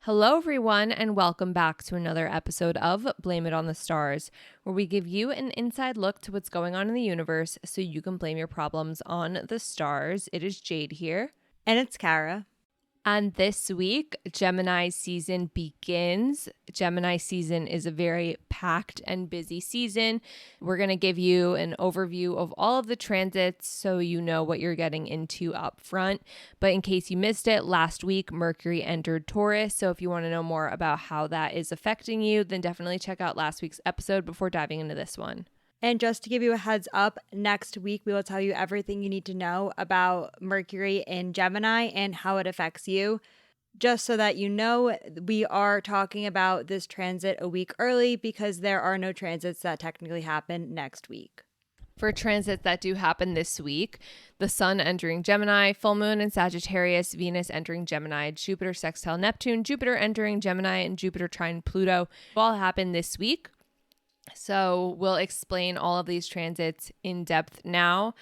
Hello, everyone, and welcome back to another episode of Blame It on the Stars, where we give you an inside look to what's going on in the universe so you can blame your problems on the stars. It is Jade here. And it's Kara. And this week, Gemini season begins. Gemini season is a very packed and busy season. We're going to give you an overview of all of the transits so you know what you're getting into up front. But in case you missed it, last week, Mercury entered Taurus. So if you want to know more about how that is affecting you, then definitely check out last week's episode before diving into this one. And just to give you a heads up, next week we will tell you everything you need to know about Mercury in Gemini and how it affects you. Just so that you know, we are talking about this transit a week early because there are no transits that technically happen next week. For transits that do happen this week, the Sun entering Gemini, full moon in Sagittarius, Venus entering Gemini, Jupiter sextile Neptune, Jupiter entering Gemini, and Jupiter trine Pluto all happen this week. So we'll explain all of these transits in depth now,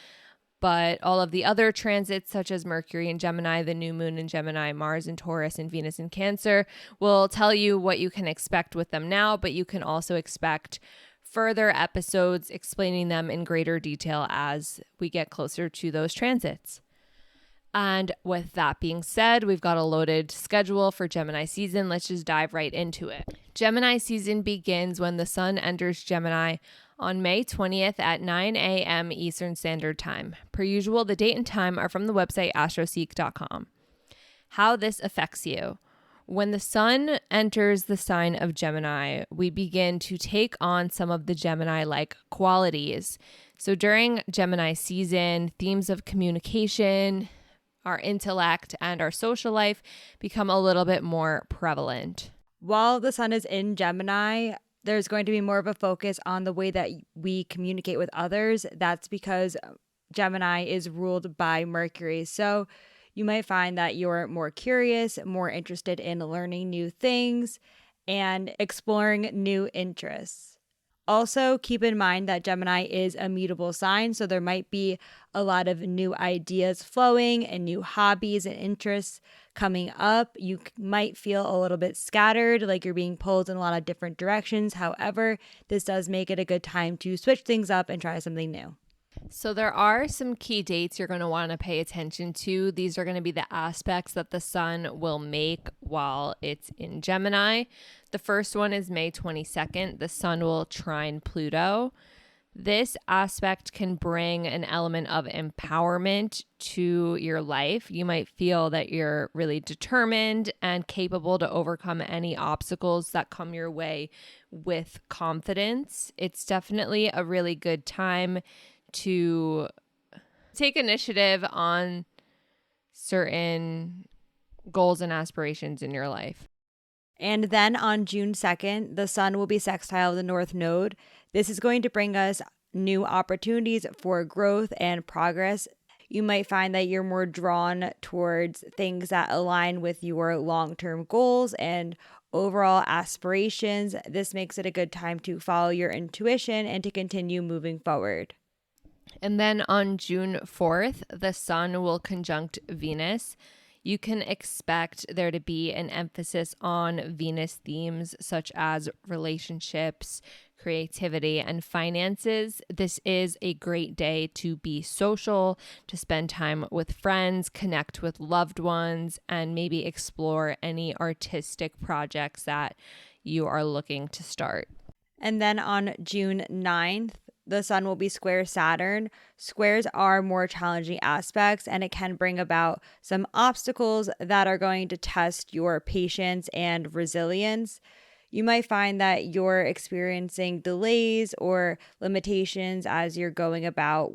but all of the other transits such as Mercury in Gemini, the new moon in Gemini, Mars in Taurus, and Venus in Cancer, will tell you what you can expect with them now, but you can also expect further episodes explaining them in greater detail as we get closer to those transits. And with that being said, we've got a loaded schedule for Gemini season. Let's just dive right into it. Gemini season begins when the Sun enters Gemini on May 20th at 9 a.m. Eastern Standard Time. Per usual, the date and time are from the website astroseek.com. How this affects you. When the Sun enters the sign of Gemini, we begin to take on some of the Gemini-like qualities. So during Gemini season, themes of communication, our intellect, and our social life become a little bit more prevalent. While the Sun is in Gemini, there's going to be more of a focus on the way that we communicate with others. That's because Gemini is ruled by Mercury. So you might find that you're more curious, more interested in learning new things, and exploring new interests. Also, keep in mind that Gemini is a mutable sign, so there might be a lot of new ideas flowing and new hobbies and interests coming up. You might feel a little bit scattered, like you're being pulled in a lot of different directions. However, this does make it a good time to switch things up and try something new. So there are some key dates you're going to want to pay attention to. These are going to be the aspects that the Sun will make while it's in Gemini. The first one is May 22nd. The Sun will trine Pluto. This aspect can bring an element of empowerment to your life. You might feel that you're really determined and capable to overcome any obstacles that come your way with confidence. It's definitely a really good time to take initiative on certain goals and aspirations in your life. And then on June 2nd, the Sun will be sextile the North Node. This is going to bring us new opportunities for growth and progress. You might find that you're more drawn towards things that align with your long-term goals and overall aspirations. This makes it a good time to follow your intuition and to continue moving forward. And then on June 4th, the Sun will conjunct Venus. You can expect there to be an emphasis on Venus themes such as relationships, creativity, and finances. This is a great day to be social, to spend time with friends, connect with loved ones, and maybe explore any artistic projects that you are looking to start. And then on June 9th, the Sun will be square Saturn. Squares are more challenging aspects, and it can bring about some obstacles that are going to test your patience and resilience. You might find that you're experiencing delays or limitations as you're going about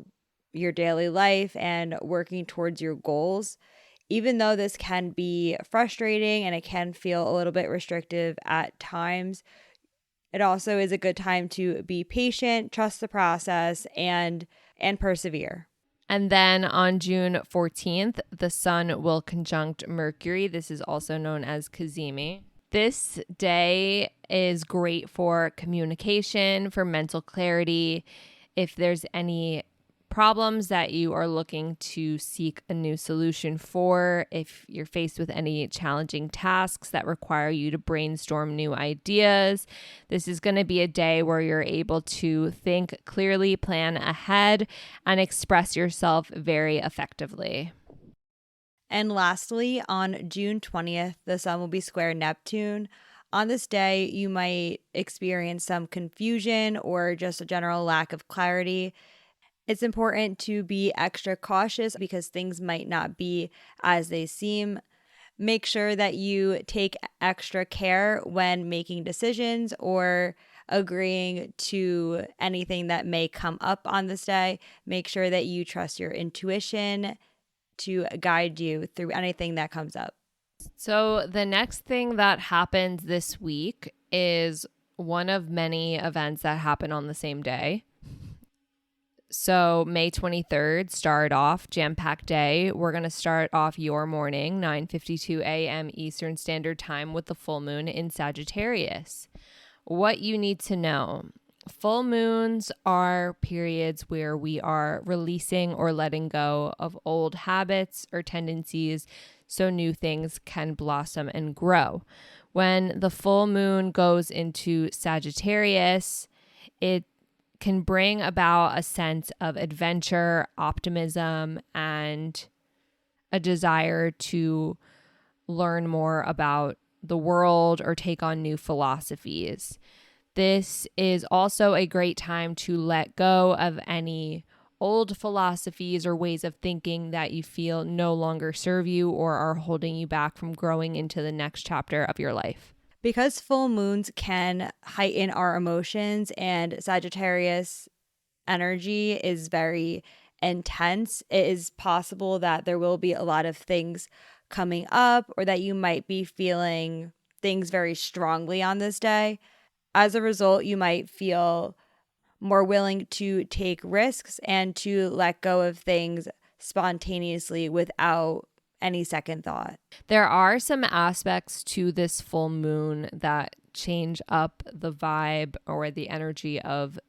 your daily life and working towards your goals. Even though this can be frustrating and it can feel a little bit restrictive at times, it also is a good time to be patient, trust the process, and persevere. And then on June 14th, the Sun will conjunct Mercury. This is also known as Cazimi. This day is great for communication, for mental clarity. If there's any problems that you are looking to seek a new solution for, if you're faced with any challenging tasks that require you to brainstorm new ideas, this is going to be a day where you're able to think clearly, plan ahead, and express yourself very effectively. And lastly, on June 20th, the sun will be square Neptune. On this day, you might experience some confusion or just a general lack of clarity. It's important to be extra cautious because things might not be as they seem. Make sure that you take extra care when making decisions or agreeing to anything that may come up on this day. Make sure that you trust your intuition to guide you through anything that comes up. So the next thing that happens this week is one of many events that happen on the same day. So May 23rd, start off jam-packed day. We're going to start off your morning, 9:52 a.m. Eastern Standard Time, with the full moon in Sagittarius. What you need to know. Full moons are periods where we are releasing or letting go of old habits or tendencies so new things can blossom and grow. When the full moon goes into Sagittarius, it can bring about a sense of adventure, optimism, and a desire to learn more about the world or take on new philosophies. This is also a great time to let go of any old philosophies or ways of thinking that you feel no longer serve you or are holding you back from growing into the next chapter of your life. Because full moons can heighten our emotions and Sagittarius energy is very intense, it is possible that there will be a lot of things coming up or that you might be feeling things very strongly on this day. As a result, you might feel more willing to take risks and to let go of things spontaneously without any second thought. There are some aspects to this full moon that change up the vibe or the energy of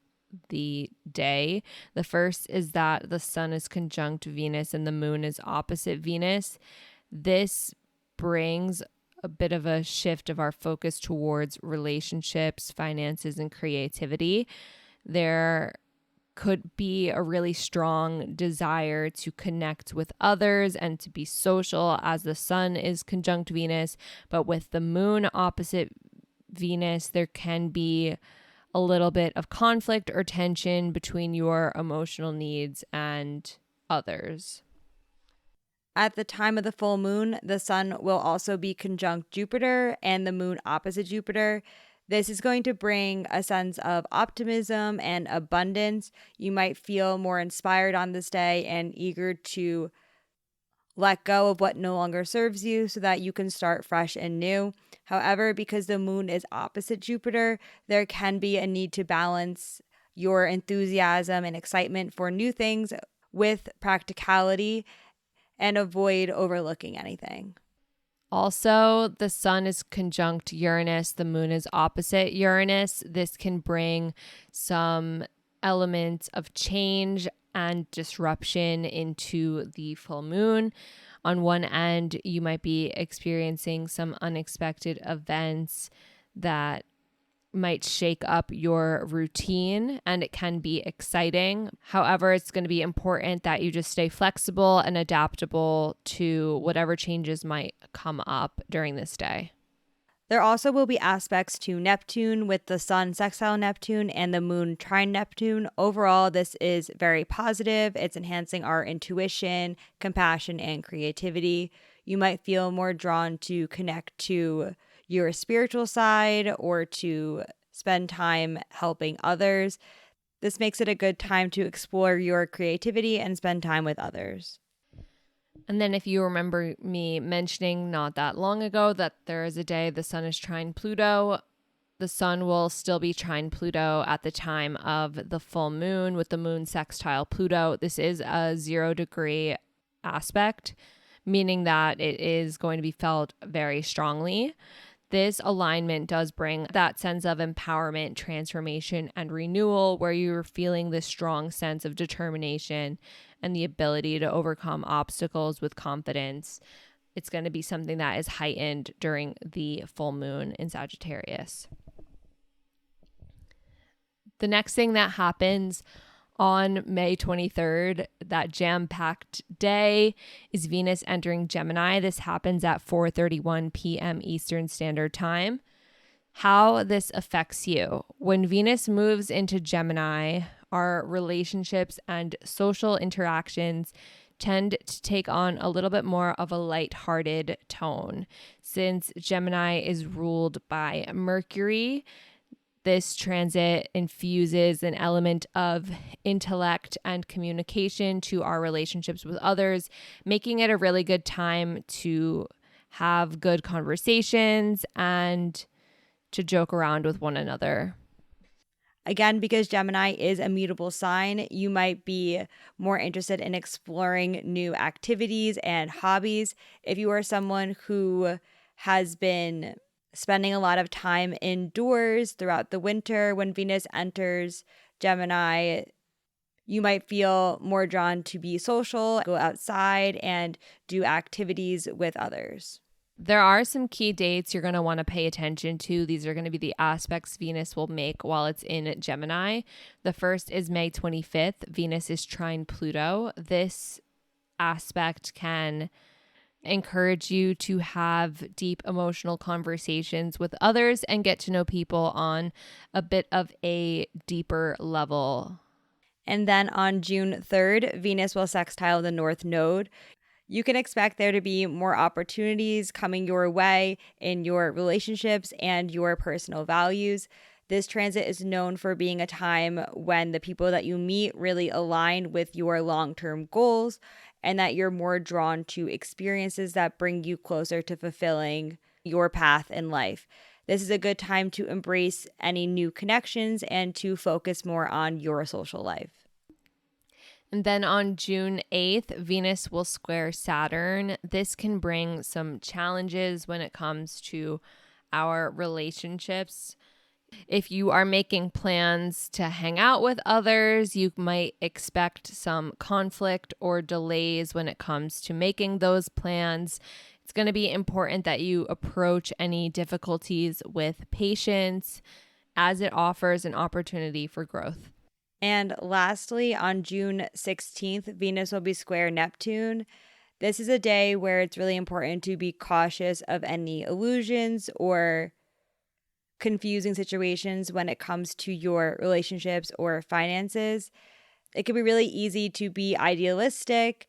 the day. The first is that the sun is conjunct Venus and the moon is opposite Venus. This brings a bit of a shift of our focus towards relationships, finances, and creativity. There could be a really strong desire to connect with others and to be social as the sun is conjunct Venus. But with the moon opposite Venus, there can be a little bit of conflict or tension between your emotional needs and others. At the time of the full moon, the sun will also be conjunct Jupiter and the moon opposite Jupiter. This is going to bring a sense of optimism and abundance. You might feel more inspired on this day and eager to let go of what no longer serves you so that you can start fresh and new. However, because the moon is opposite Jupiter, there can be a need to balance your enthusiasm and excitement for new things with practicality and avoid overlooking anything. Also, the sun is conjunct Uranus, the moon is opposite Uranus. This can bring some elements of change and disruption into the full moon. On one end, you might be experiencing some unexpected events that might shake up your routine, and it can be exciting. However, it's going to be important that you just stay flexible and adaptable to whatever changes might come up during this day. There also will be aspects to Neptune with the sun sextile Neptune and the moon trine Neptune. Overall, this is very positive. It's enhancing our intuition, compassion, and creativity. You might feel more drawn to connect to your spiritual side or to spend time helping others. This makes it a good time to explore your creativity and spend time with others. And then if you remember me mentioning not that long ago that there is a day the sun is trine Pluto, the sun will still be trine Pluto at the time of the full moon with the moon sextile Pluto. This is a 0-degree aspect, meaning that it is going to be felt very strongly. This alignment does bring that sense of empowerment, transformation, and renewal, where you're feeling this strong sense of determination and the ability to overcome obstacles with confidence. It's going to be something that is heightened during the full moon in Sagittarius. The next thing that happens on May 23rd, that jam-packed day, is Venus entering Gemini. This happens at 4:31 p.m. Eastern Standard Time. How this affects you. When Venus moves into Gemini, our relationships and social interactions tend to take on a little bit more of a lighthearted tone. Since Gemini is ruled by Mercury, this transit infuses an element of intellect and communication to our relationships with others, making it a really good time to have good conversations and to joke around with one another. Again, because Gemini is a mutable sign, you might be more interested in exploring new activities and hobbies. If you are someone who has been spending a lot of time indoors throughout the winter, when Venus enters Gemini, you might feel more drawn to be social, go outside, and do activities with others. There are some key dates you're going to want to pay attention to. These are going to be the aspects Venus will make while it's in Gemini. The first is May 25th. Venus is trine Pluto. This aspect can encourage you to have deep emotional conversations with others and get to know people on a bit of a deeper level. And then on June 3rd, Venus will sextile the North Node. You can expect there to be more opportunities coming your way in your relationships and your personal values. This transit is known for being a time when the people that you meet really align with your long-term goals and that you're more drawn to experiences that bring you closer to fulfilling your path in life. This is a good time to embrace any new connections and to focus more on your social life. And then on June 8th, Venus will square Saturn. This can bring some challenges when it comes to our relationships. If you are making plans to hang out with others, you might expect some conflict or delays when it comes to making those plans. It's going to be important that you approach any difficulties with patience, as it offers an opportunity for growth. And lastly, on June 16th, Venus will be square Neptune. This is a day where it's really important to be cautious of any illusions or confusing situations when it comes to your relationships or finances. It can be really easy to be idealistic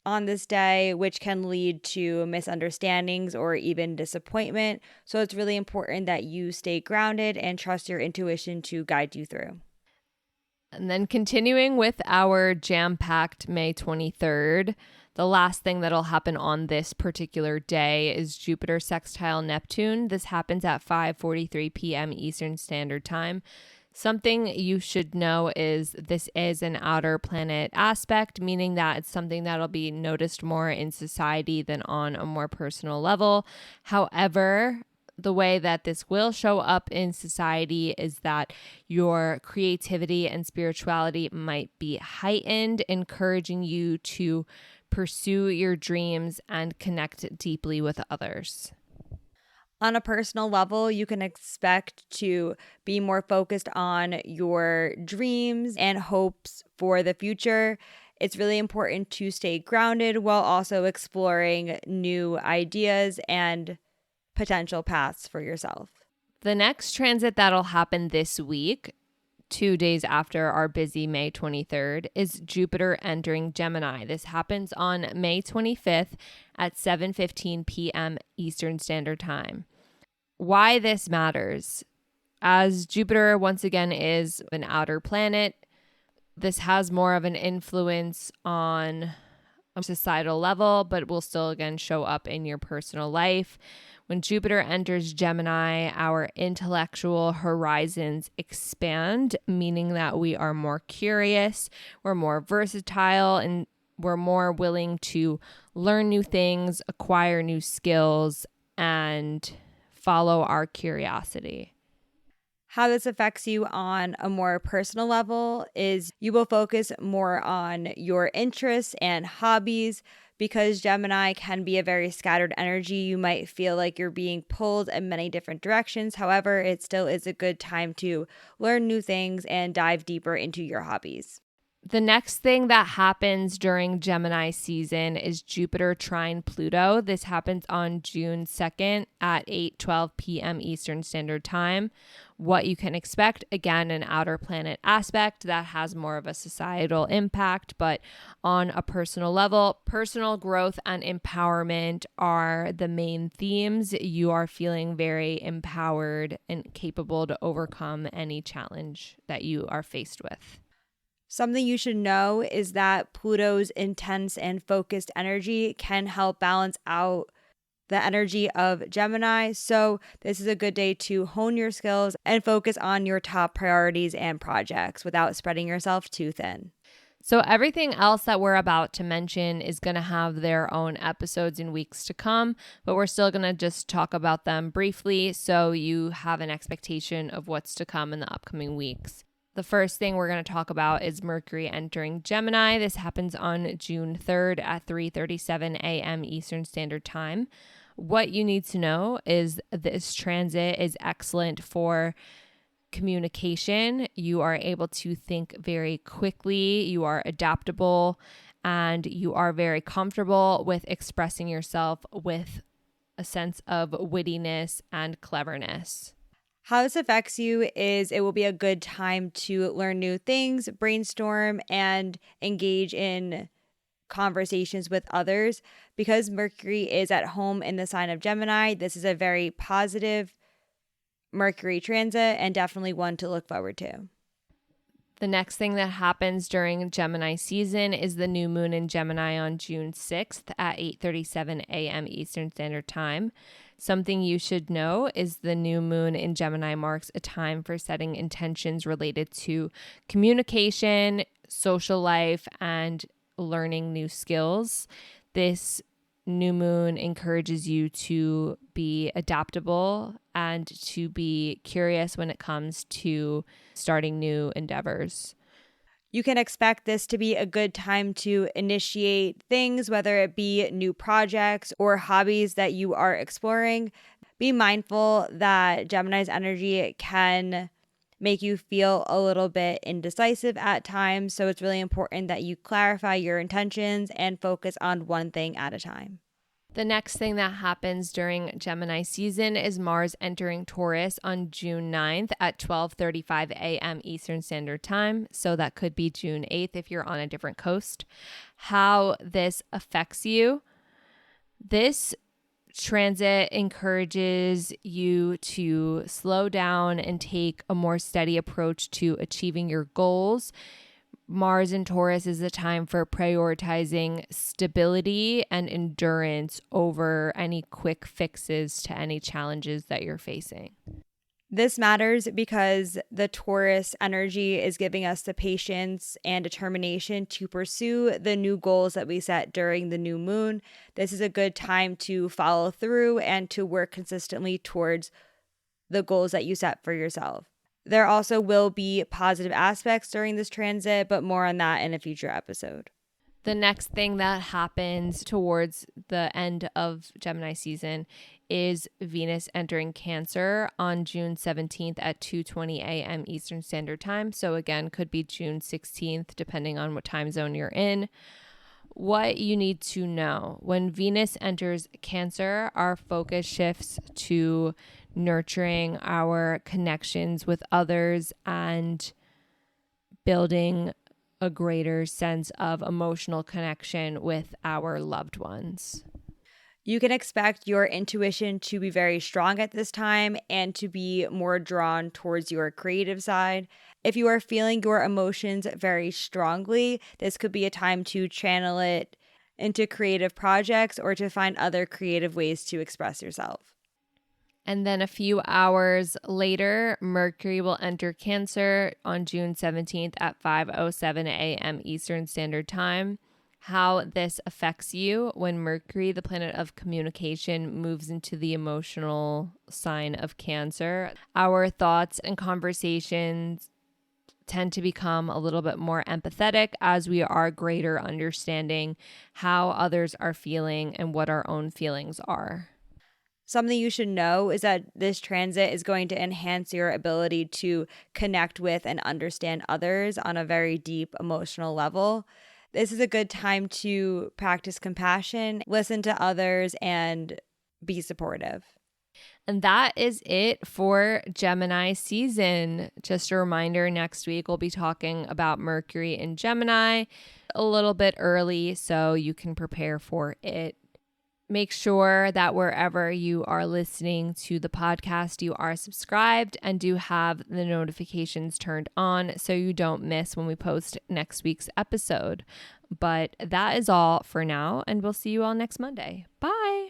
on this day, which can lead to misunderstandings or even disappointment. So it's really important that you stay grounded and trust your intuition to guide you through. And then continuing with our jam-packed May 23rd, the last thing that'll happen on this particular day is Jupiter sextile Neptune. This happens at 5:43 p.m. Eastern Standard Time. Something you should know is this is an outer planet aspect, meaning that it's something that'll be noticed more in society than on a more personal level. However, the way that this will show up in society is that your creativity and spirituality might be heightened, encouraging you to pursue your dreams and connect deeply with others. On a personal level, you can expect to be more focused on your dreams and hopes for the future. It's really important to stay grounded while also exploring new ideas and potential paths for yourself. The next transit that'll happen this week, 2 days after our busy May 23rd, is Jupiter entering Gemini. This happens on May 25th at 7:15 p.m. Eastern Standard Time. Why this matters? As Jupiter, once again, is an outer planet, this has more of an influence on a societal level, but will still, again, show up in your personal life. When Jupiter enters Gemini, our intellectual horizons expand, meaning that we are more curious, we're more versatile, and we're more willing to learn new things, acquire new skills, and follow our curiosity. How this affects you on a more personal level is you will focus more on your interests and hobbies. Because Gemini can be a very scattered energy, you might feel like you're being pulled in many different directions. However, it still is a good time to learn new things and dive deeper into your hobbies. The next thing that happens during Gemini season is Jupiter trine Pluto. This happens on June 2nd at 8:12 p.m. Eastern Standard Time. What you can expect, again, an outer planet aspect that has more of a societal impact, but on a personal level, personal growth and empowerment are the main themes. You are feeling very empowered and capable to overcome any challenge that you are faced with. Something you should know is that Pluto's intense and focused energy can help balance out the energy of Gemini. So this is a good day to hone your skills and focus on your top priorities and projects without spreading yourself too thin. So everything else that we're about to mention is going to have their own episodes in weeks to come, but we're still going to just talk about them briefly so you have an expectation of what's to come in the upcoming weeks. The first thing we're going to talk about is Mercury entering Gemini. This happens on June 3rd at 3:37 a.m. Eastern Standard Time. What you need to know is this transit is excellent for communication. You are able to think very quickly, you are adaptable, and you are very comfortable with expressing yourself with a sense of wittiness and cleverness. How this affects you is it will be a good time to learn new things, brainstorm, and engage in conversations with others. Because Mercury is at home in the sign of Gemini, this is a very positive Mercury transit and definitely one to look forward to. The next thing that happens during Gemini season is the new moon in Gemini on June 6th at 8:37 a.m. Eastern Standard Time. Something you should know is the new moon in Gemini marks a time for setting intentions related to communication, social life, and learning new skills. This new moon encourages you to be adaptable and to be curious when it comes to starting new endeavors. You can expect this to be a good time to initiate things, whether it be new projects or hobbies that you are exploring. Be mindful that Gemini's energy can make you feel a little bit indecisive at times. So it's really important that you clarify your intentions and focus on one thing at a time. The next thing that happens during Gemini season is Mars entering Taurus on June 9th at 12:35 a.m. Eastern Standard Time. So that could be June 8th if you're on a different coast. How this affects you. This transit encourages you to slow down and take a more steady approach to achieving your goals. Mars in Taurus is a time for prioritizing stability and endurance over any quick fixes to any challenges that you're facing. This matters because the Taurus energy is giving us the patience and determination to pursue the new goals that we set during the new moon. This is a good time to follow through and to work consistently towards the goals that you set for yourself. There also will be positive aspects during this transit, but more on that in a future episode. The next thing that happens towards the end of Gemini season is Venus entering Cancer on June 17th at 2:20 a.m. Eastern Standard Time. So again, could be June 16th, depending on what time zone you're in. What you need to know: when Venus enters Cancer, our focus shifts to nurturing our connections with others and building a greater sense of emotional connection with our loved ones. You can expect your intuition to be very strong at this time and to be more drawn towards your creative side. If you are feeling your emotions very strongly, this could be a time to channel it into creative projects or to find other creative ways to express yourself. And then a few hours later, Mercury will enter Cancer on June 17th at 5:07 a.m. Eastern Standard Time. how this affects you when Mercury, the planet of communication, moves into the emotional sign of Cancer. Our thoughts and conversations tend to become a little bit more empathetic as we are greater understanding how others are feeling and what our own feelings are. Something you should know is that this transit is going to enhance your ability to connect with and understand others on a very deep emotional level. This is a good time to practice compassion, listen to others, and be supportive. And that is it for Gemini season. Just a reminder, next week we'll be talking about Mercury in Gemini a little bit early so you can prepare for it. Make sure that wherever you are listening to the podcast, you are subscribed and do have the notifications turned on so you don't miss when we post next week's episode. But that is all for now, and we'll see you all next Monday. Bye.